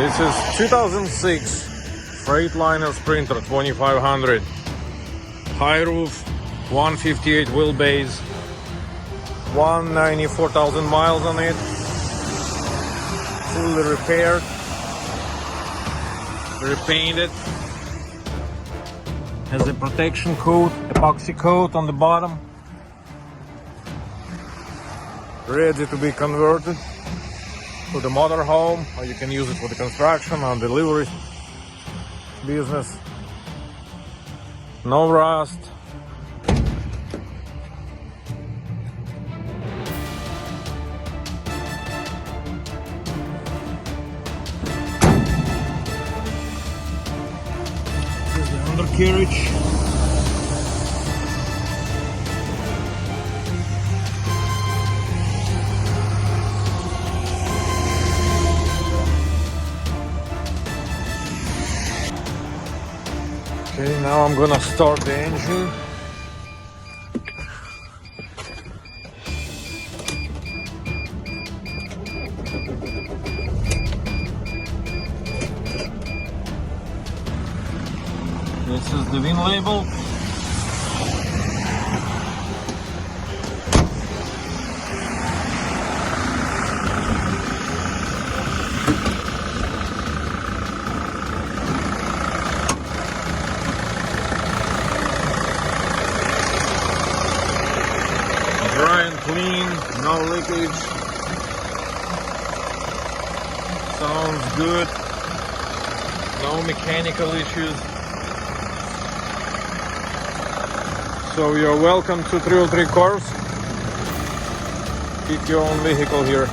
This is 2006 Freightliner Sprinter 2500. High roof, 158 wheelbase, 194,000 miles on it. Fully repaired, repainted. Has a protection coat, epoxy coat on the bottom. Ready to be converted to the motorhome, or you can use it for the construction or delivery business. No rust. This is the undercarriage. Okay, now I'm gonna start the engine. This is the VIN label. Dry and clean, no leakage. Sounds good. No mechanical issues. So you're welcome to 303 CARS. Keep your own vehicle here.